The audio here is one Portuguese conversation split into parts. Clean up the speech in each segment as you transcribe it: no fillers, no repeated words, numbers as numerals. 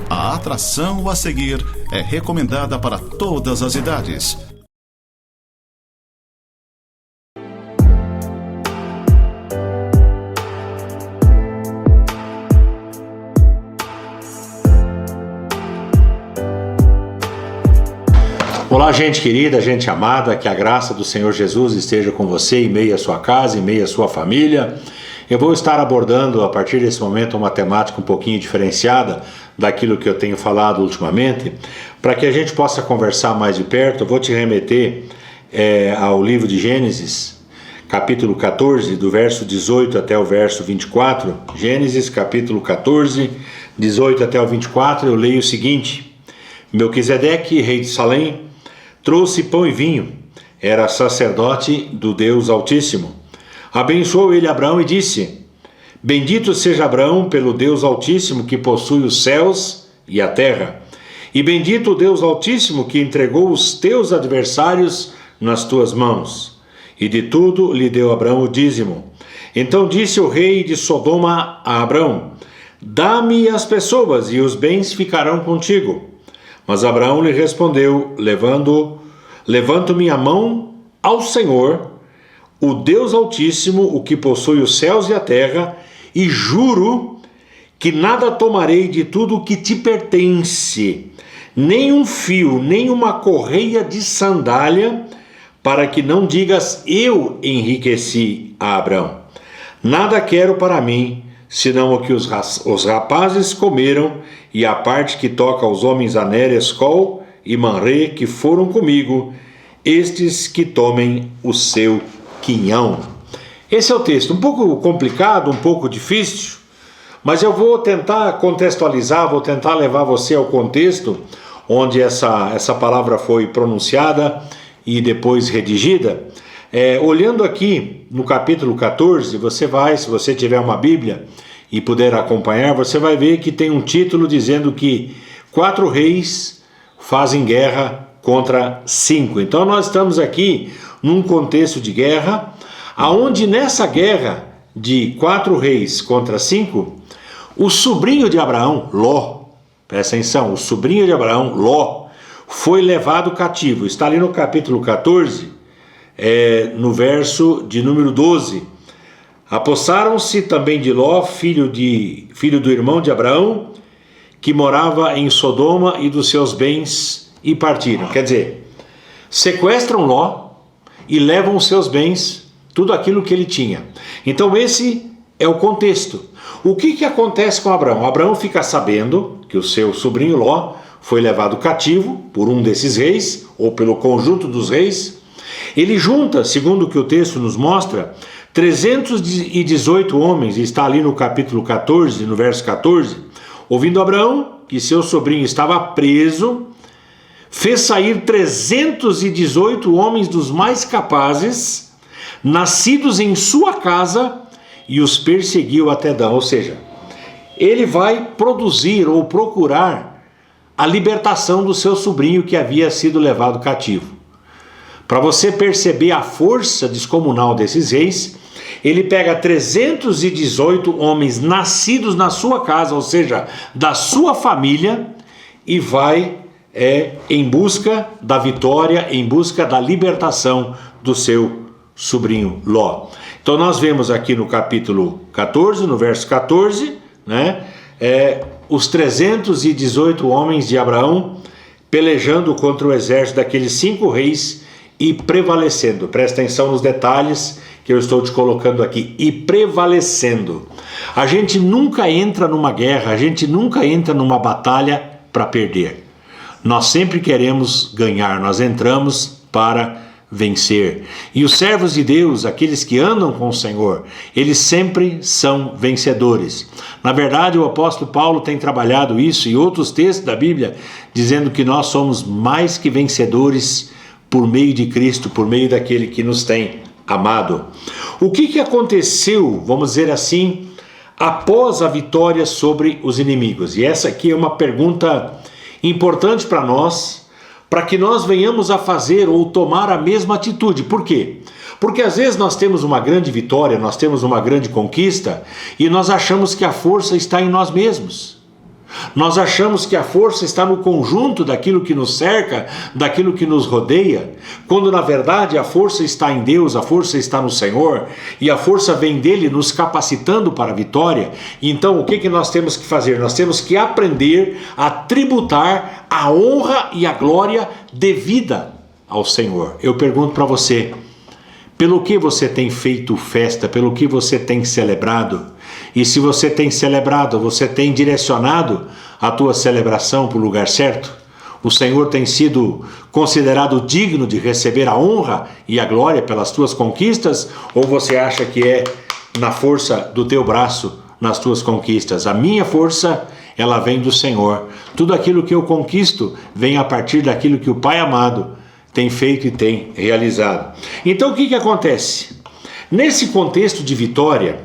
A atração a seguir é recomendada para todas as idades. Olá, gente querida, gente amada, que a graça do Senhor Jesus esteja com você em meio à sua casa, em meio à sua família. Eu vou estar abordando a partir desse momento uma temática um pouquinho diferenciada daquilo que eu tenho falado ultimamente, para que a gente possa conversar mais de perto. Eu vou te remeter ao livro de Gênesis, capítulo 14, do verso 18 até o verso 24. Gênesis, capítulo 14, 18 até o 24, eu leio o seguinte: Melquisedeque, rei de Salém, trouxe pão e vinho, era sacerdote do Deus Altíssimo. Abençoou ele Abraão e disse: Bendito seja Abraão pelo Deus Altíssimo que possui os céus e a terra, e bendito o Deus Altíssimo que entregou os teus adversários nas tuas mãos. E de tudo lhe deu Abraão o dízimo. Então disse o rei de Sodoma a Abraão: Dá-me as pessoas e os bens ficarão contigo. Mas Abraão lhe respondeu: Levanto minha mão ao Senhor, o Deus Altíssimo, o que possui os céus e a terra, e juro que nada tomarei de tudo o que te pertence, nem um fio, nem uma correia de sandália, para que não digas: eu enriqueci a Abraão. Nada quero para mim, senão o que os rapazes comeram, e a parte que toca aos homens Aner, Escol e Manré, que foram comigo, estes que tomem o seu quinhão. Esse é o texto, um pouco complicado, um pouco difícil, mas eu vou tentar contextualizar, vou tentar levar você ao contexto onde essa palavra foi pronunciada e depois redigida. Olhando aqui no capítulo 14, você vai, se você tiver uma Bíblia e puder acompanhar, você vai ver que tem um título dizendo que 4 reis fazem guerra contra 5. Então nós estamos aqui num contexto de guerra, aonde nessa guerra de 4 reis contra 5, o sobrinho de Abraão, Ló, presta atenção, o sobrinho de Abraão, Ló, foi levado cativo. Está ali no capítulo 14, no verso de número 12. Apossaram-se também de Ló, filho do irmão de Abraão, que morava em Sodoma, e dos seus bens, e partiram. Quer dizer, sequestram Ló e levam os seus bens, tudo aquilo que ele tinha. Então esse é o contexto. O que acontece com Abraão? Abraão fica sabendo que o seu sobrinho Ló foi levado cativo por um desses reis, ou pelo conjunto dos reis. Ele junta, segundo o que o texto nos mostra, 318 homens, e está ali no capítulo 14, no verso 14, ouvindo Abraão que seu sobrinho estava preso, fez sair 318 homens dos mais capazes, nascidos em sua casa, e os perseguiu até Dan. Ou seja, ele vai produzir ou procurar a libertação do seu sobrinho que havia sido levado cativo. Para você perceber a força descomunal desses reis, ele pega 318 homens nascidos na sua casa, ou seja, da sua família, e vai em busca da vitória, em busca da libertação do seu sobrinho Ló. Então nós vemos aqui no capítulo 14, no verso 14, os 318 homens de Abraão pelejando contra o exército daqueles 5 reis e prevalecendo. Presta atenção nos detalhes que eu estou te colocando aqui. E prevalecendo. A gente nunca entra numa guerra, a gente nunca entra numa batalha para perder. Nós sempre queremos ganhar, nós entramos para vencer. E os servos de Deus, aqueles que andam com o Senhor, eles sempre são vencedores. Na verdade, o apóstolo Paulo tem trabalhado isso e outros textos da Bíblia, dizendo que nós somos mais que vencedores por meio de Cristo, por meio daquele que nos tem amado. O que aconteceu, vamos dizer assim, após a vitória sobre os inimigos? E essa aqui é uma pergunta importante para nós, para que nós venhamos a fazer ou tomar a mesma atitude. Por quê? Porque às vezes nós temos uma grande vitória, nós temos uma grande conquista e nós achamos que a força está em nós mesmos. Nós achamos que a força está no conjunto daquilo que nos cerca, daquilo que nos rodeia, quando na verdade a força está em Deus, a força está no Senhor, e a força vem dele nos capacitando para a vitória. Então o que nós temos que fazer? Nós temos que aprender a tributar a honra e a glória devida ao Senhor. Eu pergunto para você, pelo que você tem feito festa, pelo que você tem celebrado? E se você tem celebrado, você tem direcionado a tua celebração para o lugar certo? O Senhor tem sido considerado digno de receber a honra e a glória pelas tuas conquistas? Ou você acha que é na força do teu braço, nas tuas conquistas? A minha força, ela vem do Senhor. Tudo aquilo que eu conquisto vem a partir daquilo que o Pai amado tem feito e tem realizado. Então o que acontece? Nesse contexto de vitória,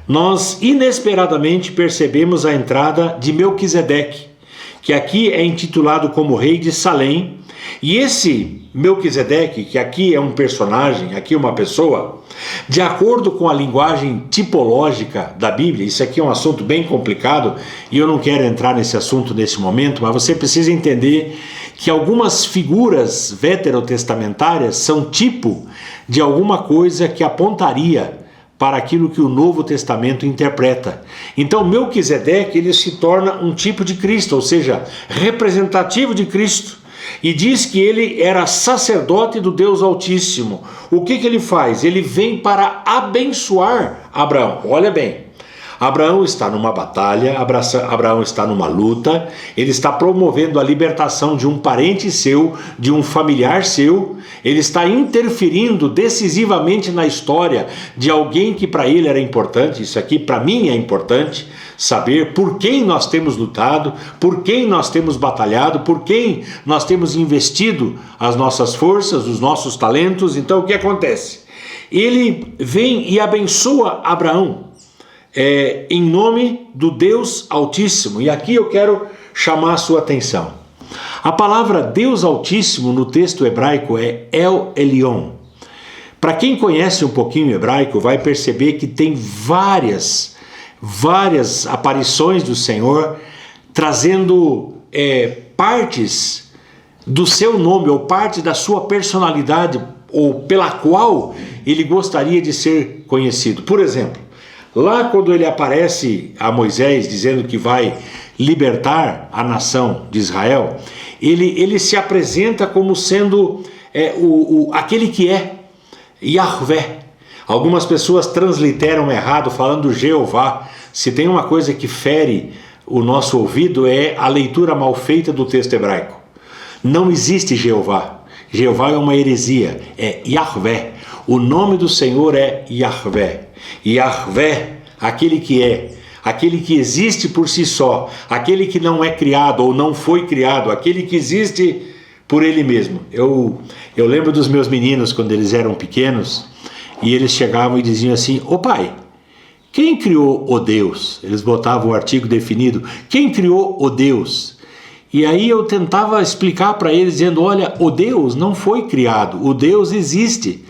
nós inesperadamente percebemos a entrada de Melquisedeque, que aqui é intitulado como rei de Salém. E esse Melquisedeque, que aqui é um personagem, aqui é uma pessoa, de acordo com a linguagem tipológica da Bíblia, isso aqui é um assunto bem complicado e eu não quero entrar nesse assunto nesse momento, mas você precisa entender que algumas figuras veterotestamentárias são tipo de alguma coisa que apontaria para aquilo que o Novo Testamento interpreta. Então Melquisedeque, ele se torna um tipo de Cristo, ou seja, representativo de Cristo, e diz que ele era sacerdote do Deus Altíssimo. O que ele faz? Ele vem para abençoar Abraão. Olha bem, Abraão está numa batalha, Abraão está numa luta, ele está promovendo a libertação de um parente seu, de um familiar seu, ele está interferindo decisivamente na história de alguém que para ele era importante. Isso aqui para mim é importante, saber por quem nós temos lutado, por quem nós temos batalhado, por quem nós temos investido as nossas forças, os nossos talentos. Então o que acontece? Ele vem e abençoa Abraão, em nome do Deus Altíssimo. E aqui eu quero chamar a sua atenção. A palavra Deus Altíssimo no texto hebraico é El Elyon. Para quem conhece um pouquinho hebraico, vai perceber que tem várias aparições do Senhor trazendo partes do seu nome ou parte da sua personalidade ou pela qual ele gostaria de ser conhecido. Por exemplo, lá quando ele aparece a Moisés dizendo que vai libertar a nação de Israel, ele se apresenta como sendo aquele que é Yahvé. Algumas pessoas transliteram errado falando Jeová. Se tem uma coisa que fere o nosso ouvido é a leitura mal feita do texto hebraico. Não existe Jeová. Jeová é uma heresia, é Yahvé. O nome do Senhor é Yahvé. Yahvé, aquele que existe por si só, aquele que não é criado ou não foi criado, aquele que existe por ele mesmo. Eu lembro dos meus meninos quando eles eram pequenos e eles chegavam e diziam assim: ô pai, quem criou o Deus? Eles botavam o artigo definido, quem criou o Deus? E aí eu tentava explicar para eles dizendo: olha, o Deus não foi criado, o Deus existe.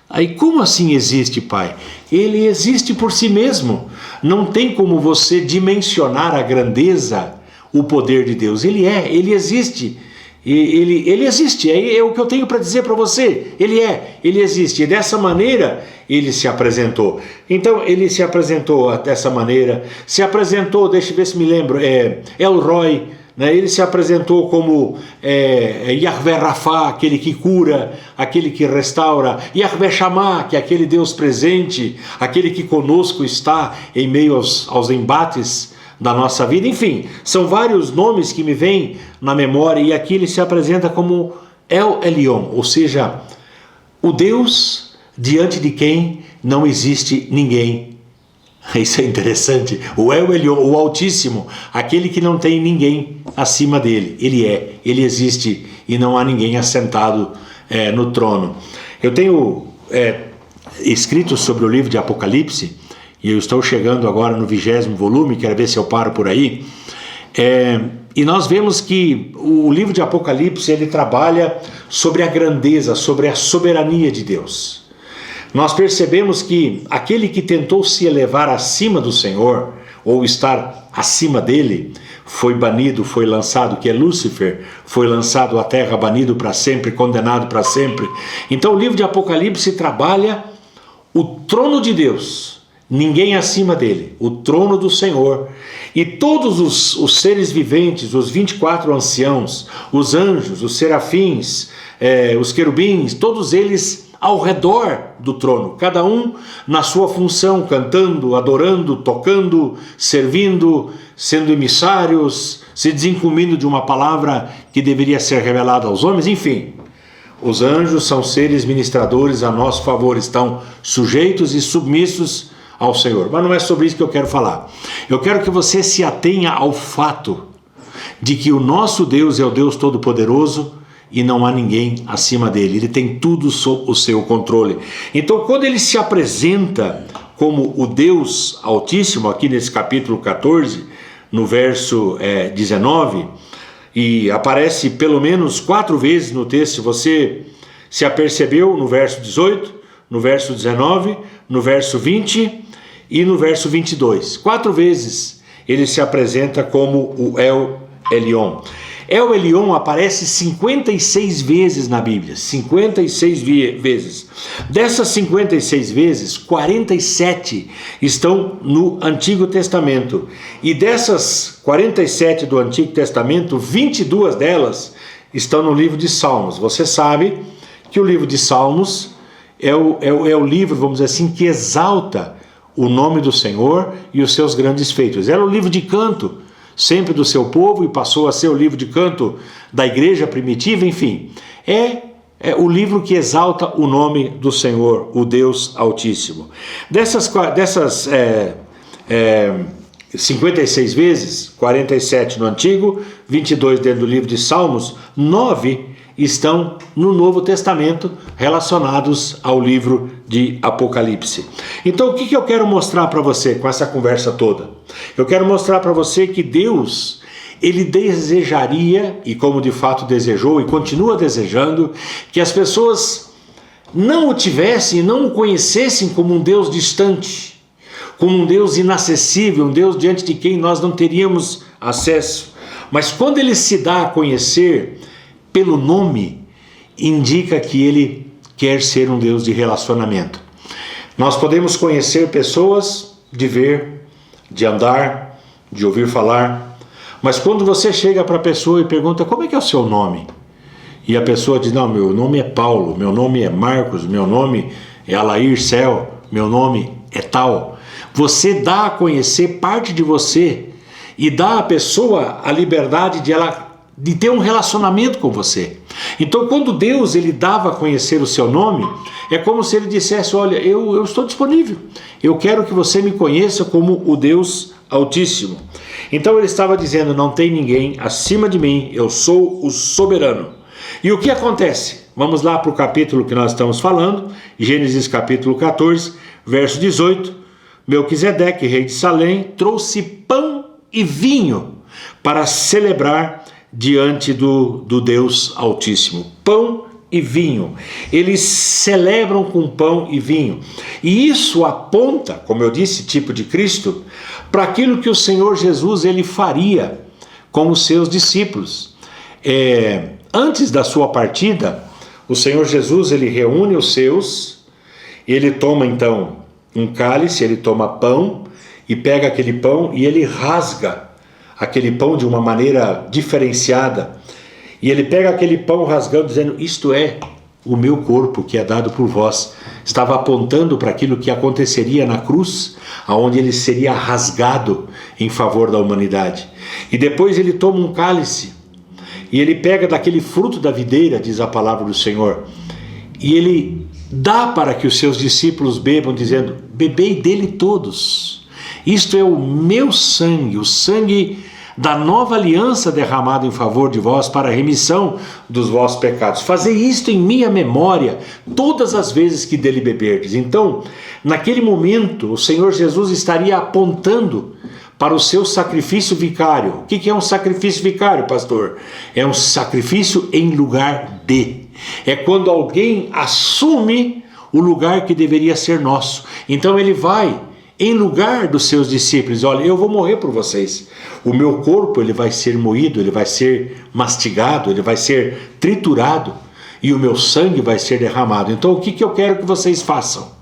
Aí, como assim existe, pai? Ele existe por si mesmo. Não tem como você dimensionar a grandeza, o poder de Deus. Ele existe. Ele existe, é o que eu tenho para dizer para você. Ele existe. E dessa maneira ele se apresentou. Então ele se apresentou dessa maneira. Se apresentou, deixa eu ver se me lembro, El Roi. Ele se apresentou como Yahvé Rafá, aquele que cura, aquele que restaura, Yahvé Shammah, que é aquele Deus presente, aquele que conosco está em meio aos embates da nossa vida. Enfim, são vários nomes que me vêm na memória, e aqui ele se apresenta como El Elyon, ou seja, o Deus diante de quem não existe ninguém. Isso é interessante. O El Elyon, o Altíssimo, aquele que não tem ninguém acima dele. Ele existe e não há ninguém assentado no trono. Eu tenho escrito sobre o livro de Apocalipse, e eu estou chegando agora no 20º volume, quero ver se eu paro por aí. E nós vemos que o livro de Apocalipse, ele trabalha sobre a grandeza, sobre a soberania de Deus. Nós percebemos que aquele que tentou se elevar acima do Senhor, ou estar acima dele, foi banido, foi lançado, que é Lúcifer, foi lançado à terra, banido para sempre, condenado para sempre. Então o livro de Apocalipse trabalha o trono de Deus, ninguém acima dele, o trono do Senhor, e todos os seres viventes, os 24 anciãos, os anjos, os serafins, os querubins, todos eles ao redor do trono, cada um na sua função, cantando, adorando, tocando, servindo, sendo emissários, se desincumbindo de uma palavra que deveria ser revelada aos homens, enfim. Os anjos são seres ministradores a nosso favor, estão sujeitos e submissos ao Senhor. Mas não é sobre isso que eu quero falar. Eu quero que você se atenha ao fato de que o nosso Deus é o Deus Todo-Poderoso e não há ninguém acima dele. Ele tem tudo sob o seu controle. Então, quando ele se apresenta como o Deus Altíssimo, aqui nesse capítulo 14, no verso 19, e aparece pelo menos 4 vezes no texto, você se apercebeu no verso 18, no verso 19, no verso 20 e no verso 22. 4 vezes ele se apresenta como o El Elyon. El Elyon aparece 56 vezes na Bíblia, 56 vezes. Dessas 56 vezes, 47 estão no Antigo Testamento. E dessas 47 do Antigo Testamento, 22 delas estão no livro de Salmos. Você sabe que o livro de Salmos é o livro, vamos dizer assim, que exalta o nome do Senhor e os seus grandes feitos. Era o livro de canto, sempre do seu povo, e passou a ser o livro de canto da igreja primitiva, enfim. É o livro que exalta o nome do Senhor, o Deus Altíssimo. Dessas 56 vezes, 47 no Antigo, 22 dentro do livro de Salmos, 9 estão no Novo Testamento relacionados ao livro de Apocalipse. Então o que eu quero mostrar para você com essa conversa toda? Eu quero mostrar para você que Deus, ele desejaria, e como de fato desejou e continua desejando, que as pessoas não o tivessem, não o conhecessem como um Deus distante, como um Deus inacessível, um Deus diante de quem nós não teríamos acesso. Mas quando ele se dá a conhecer pelo nome, indica que ele quer ser um Deus de relacionamento. Nós podemos conhecer pessoas de ver, de andar, de ouvir falar, mas quando você chega para a pessoa e pergunta como é que é o seu nome, e a pessoa diz, não, meu nome é Paulo, meu nome é Marcos, meu nome é Alair Cel, meu nome é tal, você dá a conhecer parte de você e dá à pessoa a liberdade de ter um relacionamento com você. Então, quando Deus ele dava a conhecer o seu nome, é como se ele dissesse, olha, eu estou disponível, eu quero que você me conheça como o Deus Altíssimo. Então ele estava dizendo, não tem ninguém acima de mim, eu sou o soberano. E o que acontece? Vamos lá para o capítulo que nós estamos falando, Gênesis capítulo 14, verso 18. Melquisedeque, rei de Salém, trouxe pão e vinho para celebrar diante do Deus Altíssimo. Pão e vinho. Eles celebram com pão e vinho. E isso aponta, como eu disse, tipo de Cristo, para aquilo que o Senhor Jesus ele faria com os seus discípulos. Antes da sua partida, o Senhor Jesus ele reúne os seus, ele toma então um cálice, ele toma pão e pega aquele pão e ele rasga aquele pão de uma maneira diferenciada, e ele pega aquele pão rasgando, dizendo, isto é o meu corpo que é dado por vós. Estava apontando para aquilo que aconteceria na cruz, aonde ele seria rasgado em favor da humanidade. E depois ele toma um cálice, e ele pega daquele fruto da videira, diz a palavra do Senhor, e ele dá para que os seus discípulos bebam, dizendo, bebei dele todos. Isto é o meu sangue, o sangue da nova aliança derramado em favor de vós para a remissão dos vossos pecados. Fazei isto em minha memória todas as vezes que dele beberdes. Então, naquele momento, o Senhor Jesus estaria apontando para o seu sacrifício vicário. O que é um sacrifício vicário, pastor? É um sacrifício em lugar de. É quando alguém assume o lugar que deveria ser nosso. Então ele vai em lugar dos seus discípulos. Olha, eu vou morrer por vocês. O meu corpo ele vai ser moído, ele vai ser mastigado, ele vai ser triturado e o meu sangue vai ser derramado. Então o que eu quero que vocês façam?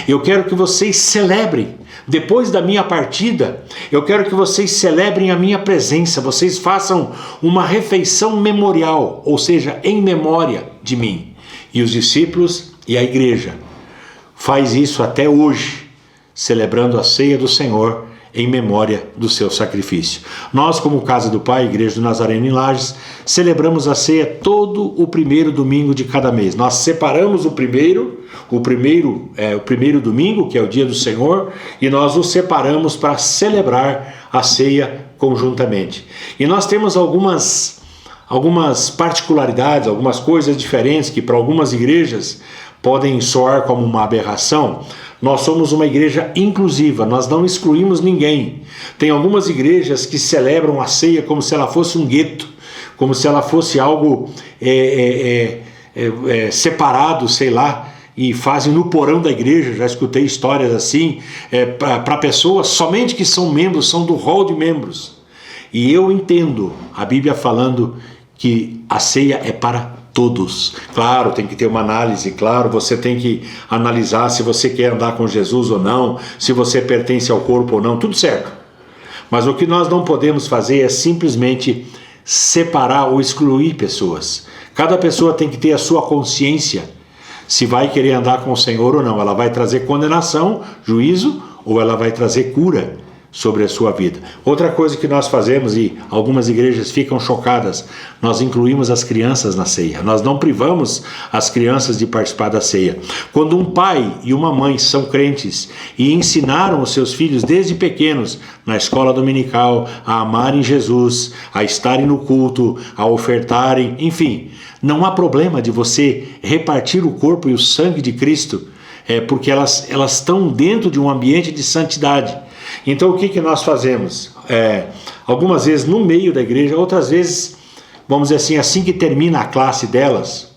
Eu quero que vocês celebrem. Depois da minha partida, eu quero que vocês celebrem a minha presença. Vocês façam uma refeição memorial, ou seja, em memória de mim. E os discípulos e a igreja faz isso até hoje, celebrando a ceia do Senhor em memória do seu sacrifício. Nós, como Casa do Pai, Igreja do Nazareno em Lages, celebramos a ceia todo o primeiro domingo de cada mês. Nós separamos o primeiro domingo, que é o dia do Senhor, e nós o separamos para celebrar a ceia conjuntamente. E nós temos algumas particularidades, algumas coisas diferentes que para algumas igrejas podem soar como uma aberração. Nós somos uma igreja inclusiva, nós não excluímos ninguém. Tem algumas igrejas que celebram a ceia como se ela fosse um gueto, como se ela fosse algo separado, sei lá, e fazem no porão da igreja. Já escutei histórias assim, para pessoas somente que são membros, são do rol de membros. E eu entendo a Bíblia falando que a ceia é para todos. Claro, tem que ter uma análise, claro, você tem que analisar se você quer andar com Jesus ou não, se você pertence ao corpo ou não, tudo certo. Mas o que nós não podemos fazer é simplesmente separar ou excluir pessoas. Cada pessoa tem que ter a sua consciência, se vai querer andar com o Senhor ou não. Ela vai trazer condenação, juízo, ou ela vai trazer cura sobre a sua vida. Outra coisa que nós fazemos, e algumas igrejas ficam chocadas, nós incluímos as crianças na ceia. Nós não privamos as crianças de participar da ceia. Quando um pai e uma mãe são crentes e ensinaram os seus filhos desde pequenos na escola dominical a amarem Jesus, a estarem no culto, a ofertarem, enfim, não há problema de você repartir o corpo e o sangue de Cristo, porque elas estão dentro de um ambiente de santidade. Então o que nós fazemos? Algumas vezes no meio da igreja, outras vezes, vamos dizer assim que termina a classe delas,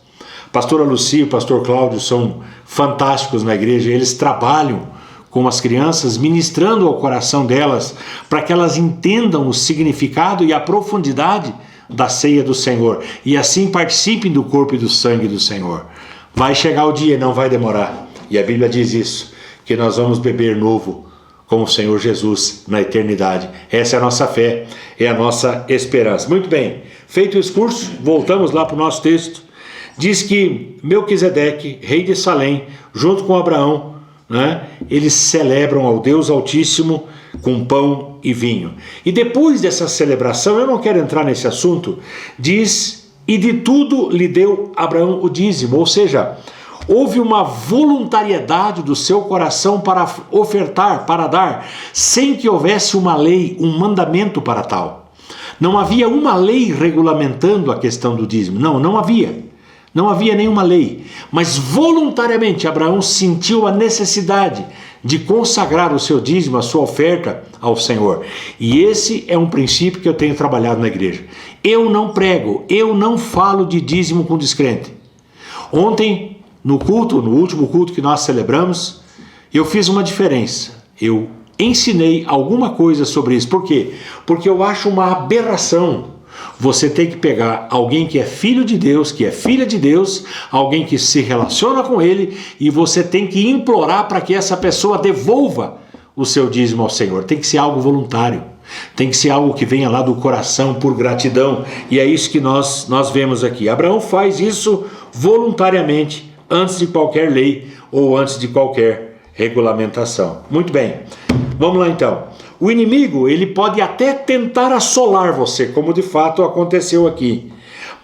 a pastora Lucia e o pastor Cláudio são fantásticos na igreja, eles trabalham com as crianças, ministrando ao coração delas, para que elas entendam o significado e a profundidade da ceia do Senhor, e assim participem do corpo e do sangue do Senhor. Vai chegar o dia, não vai demorar, e a Bíblia diz isso, que nós vamos beber novo com o Senhor Jesus na eternidade. Essa é a nossa fé, é a nossa esperança. Muito bem, feito o discurso, voltamos lá para o nosso texto. Diz que Melquisedeque, rei de Salém, junto com Abraão, eles celebram ao Deus Altíssimo com pão e vinho. E depois dessa celebração, eu não quero entrar nesse assunto, diz, e de tudo lhe deu Abraão o dízimo, ou seja, houve uma voluntariedade do seu coração para ofertar, para dar, sem que houvesse uma lei, um mandamento para tal. Não havia uma lei regulamentando a questão do dízimo. Não havia. Não havia nenhuma lei. Mas voluntariamente Abraão sentiu a necessidade de consagrar o seu dízimo, a sua oferta ao Senhor. E esse é um princípio que eu tenho trabalhado na igreja. Eu não prego, eu não falo de dízimo com descrente. Ontem, no último culto que nós celebramos, eu fiz uma diferença. Eu ensinei alguma coisa sobre isso. Por quê? Porque eu acho uma aberração você tem que pegar alguém que é filho de Deus, que é filha de Deus, alguém que se relaciona com Ele, e você tem que implorar para que essa pessoa devolva o seu dízimo ao Senhor. Tem que ser algo voluntário, tem que ser algo que venha lá do coração por gratidão, e é isso que nós vemos aqui. Abraão faz isso voluntariamente, antes de qualquer lei ou antes de qualquer regulamentação. Muito bem, vamos lá então. O inimigo, ele pode até tentar assolar você, como de fato aconteceu aqui,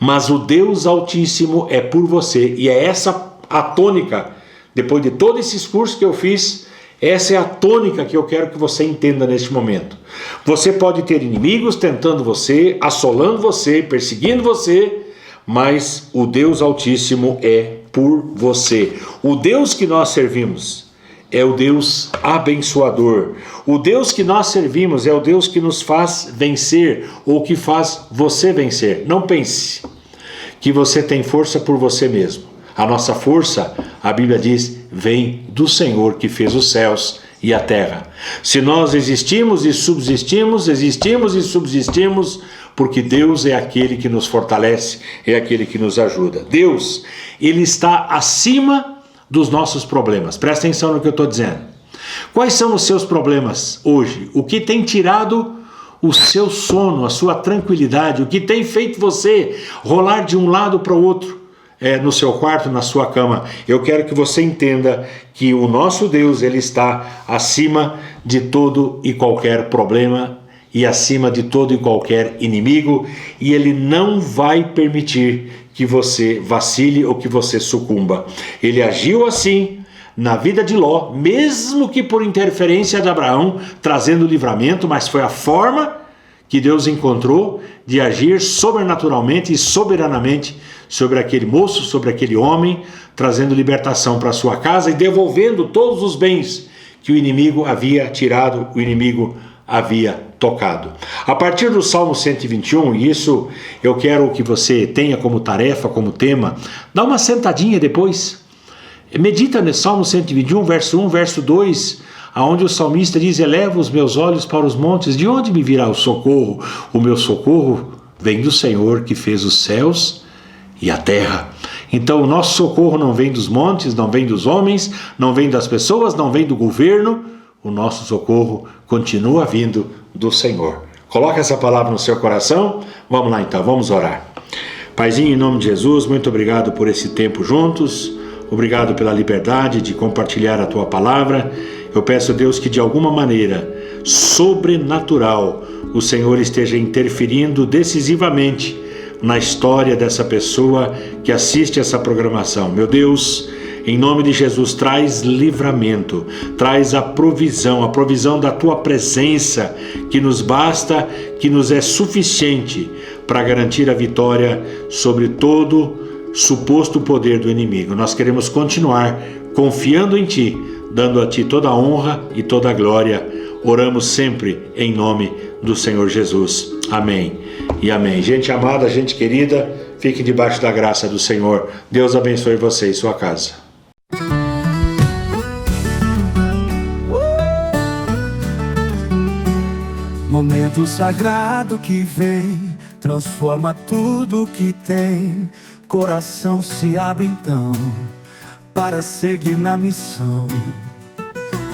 mas o Deus Altíssimo é por você, e é essa a tônica, depois de todo esse discurso que eu fiz, essa é a tônica que eu quero que você entenda neste momento. Você pode ter inimigos tentando você, assolando você, perseguindo você, mas o Deus Altíssimo é por você. O Deus que nós servimos é o Deus abençoador. O Deus que nós servimos é o Deus que nos faz vencer, ou que faz você vencer. Não pense que você tem força por você mesmo. A nossa força, a Bíblia diz, vem do Senhor que fez os céus e a terra. Se nós existimos e subsistimos, porque Deus é aquele que nos fortalece, é aquele que nos ajuda. Deus, Ele está acima dos nossos problemas. Presta atenção no que eu estou dizendo. Quais são os seus problemas hoje? O que tem tirado o seu sono, a sua tranquilidade? O que tem feito você rolar de um lado para o outro? No seu quarto, na sua cama? Eu quero que você entenda que o nosso Deus, Ele está acima de todo e qualquer problema e acima de todo e qualquer inimigo, e Ele não vai permitir que você vacile ou que você sucumba. Ele agiu assim na vida de Ló, mesmo que por interferência de Abraão, trazendo livramento, mas foi a forma que Deus encontrou de agir sobrenaturalmente e soberanamente sobre aquele moço, sobre aquele homem, trazendo libertação para sua casa e devolvendo todos os bens que o inimigo havia tirado, o inimigo havia tocado. A partir do Salmo 121, e isso eu quero que você tenha como tarefa, como tema, dá uma sentadinha depois, medita no Salmo 121, verso 1, verso 2, aonde o salmista diz: eleva os meus olhos para os montes, de onde me virá o socorro? O meu socorro vem do Senhor que fez os céus e a terra. Então o nosso socorro não vem dos montes, não vem dos homens, não vem das pessoas, não vem do governo. O nosso socorro continua vindo do Senhor. Coloca essa palavra no seu coração. Vamos lá então, vamos orar. Paizinho, em nome de Jesus, muito obrigado por esse tempo juntos. Obrigado pela liberdade de compartilhar a Tua palavra. Eu peço, Deus, que de alguma maneira sobrenatural o Senhor esteja interferindo decisivamente na história dessa pessoa que assiste essa programação. Meu Deus, em nome de Jesus, traz livramento, traz a provisão da Tua presença, que nos basta, que nos é suficiente para garantir a vitória sobre todo suposto poder do inimigo. Nós queremos continuar confiando em Ti, dando a Ti toda a honra e toda a glória. Oramos sempre em nome do Senhor Jesus. Amém e amém. Gente amada, gente querida, fique debaixo da graça do Senhor. Deus abençoe você e sua casa. Momento sagrado que vem, transforma tudo que tem. Coração se abre então para seguir na missão,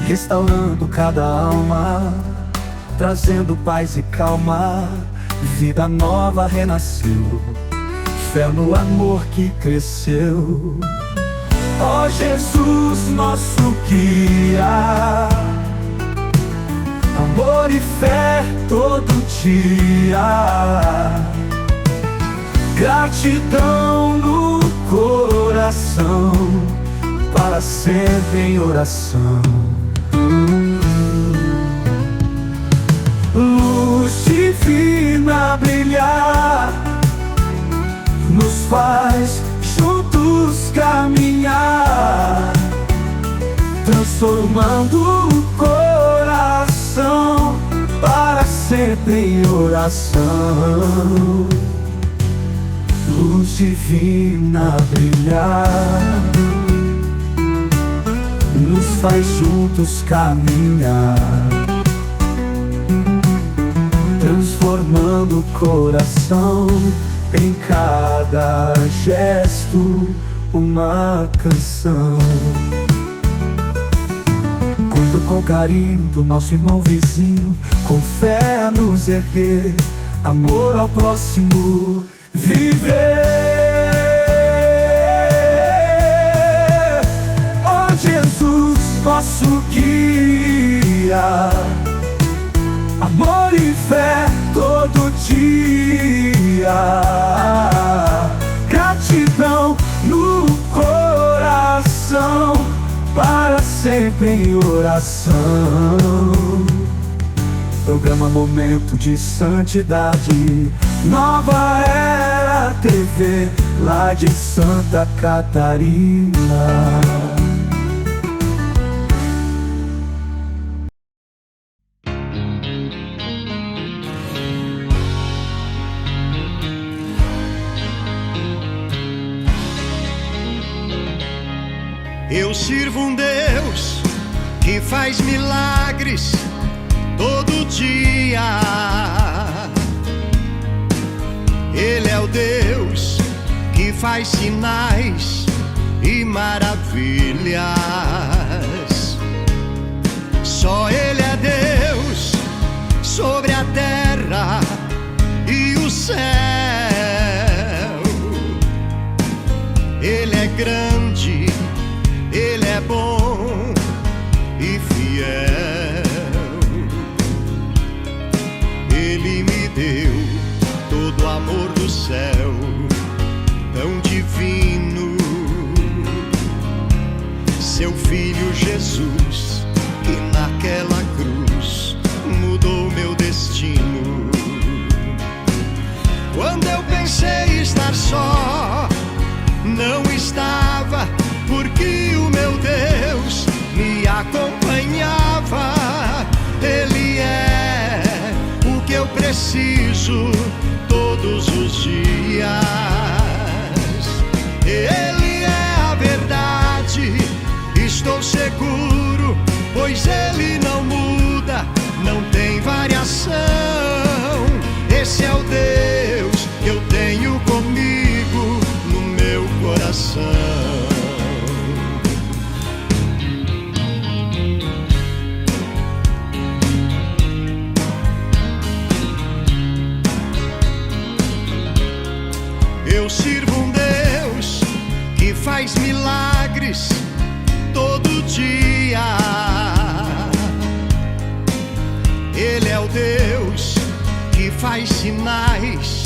restaurando cada alma, trazendo paz e calma. Vida nova renasceu, fé no amor que cresceu. Ó Jesus, nosso guia, amor e fé todo dia. Gratidão no coração, para sempre em oração. Luz divina brilhar, nos faz juntos caminhar, transformando o coração, para sempre em oração. Luz divina brilhar, nos faz juntos caminhar, transformando o coração, em cada gesto uma canção. Cuido com carinho do nosso irmão vizinho, com fé a nos erguer, amor ao próximo viver. Ó Jesus, nosso guia, amor e fé todo dia. Gratidão no coração, para sempre em oração. Programa Momento de Santidade, Nova Era TV, lá de Santa Catarina. Eu sirvo um Deus que que faz milagres todo dia. Ele é o Deus que faz sinais e maravilhas. Só Ele é Deus sobre a terra e o céu. Ele é grande, Ele é bom e fiel. Ele me deu todo o amor do céu, tão divino. Seu Filho Jesus, que naquela cruz mudou meu destino. Quando eu pensei estar só, não estava, porque o meu Deus me acompanhava. Ele é o que eu preciso todos os dias. Ele é a verdade, estou seguro, pois Ele não muda, não tem variação. Esse é o Deus que eu tenho comigo no meu coração. Eu sirvo um Deus que faz milagres todo dia. Ele é o Deus que faz sinais